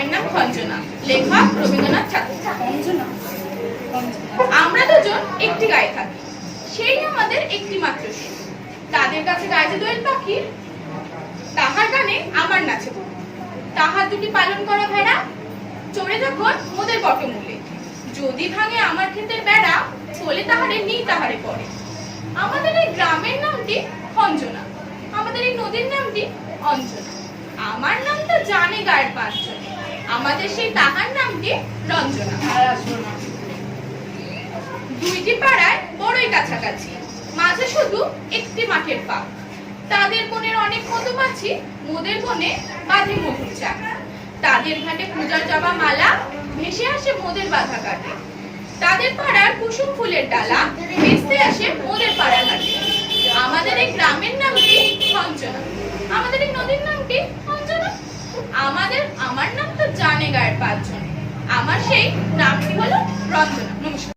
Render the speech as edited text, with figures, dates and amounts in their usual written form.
গ্রামের নাম খঞ্জনা, লেখক রবীন্দ্রনাথ ঠাকুর। আমরা দুজন একটি গায়ে থাকি, সেই আমাদের একটি মাত্র সুর। তাদের কাছে গাইছে দোয়েল পাখি, তাহার গানে আমার নাচে বুক। তাহার দুটি পালন করা ভেড়া চড়ে যখন মোদের বটমূলে, যদি ভাঙে আমার ক্ষেতের বেড়া, বলে তাহারে নেই তাহারে পড়ে। আমাদের এই গ্রামের নামটি খঞ্জনা, আমাদের এই নদীর নামটি অঞ্জনা। আমার নাম তো জানে গায়ের পাঁচজন, আমাদের সেই তাহার নামটি রঞ্জনা। দুইটি পাড়ায় বড়ই কাছাকাছি, মাঝে শুধু একটি মাঠের পাক। তাদের বনের অনেক মধুমাছি, মোদের বনে বাঁধে মধুর চাক। তাদের ঘাটে পূজার জবা মালা, ভেসে আসে মোদের বাধা কাটে। তাদের পাড়ার কুসুম ফুলের ডালা ভেসতে আসে মোদের পাড়া ঘাটে। আমাদের এই গ্রামের নামটি খঞ্জনা, আমাদের এই নদীর নামটি অঞ্জনা। আমার নাম তো জানে গায়ের পাঁচজন, আমার সেই নামটি হলো রঞ্জনা। নমস্কার।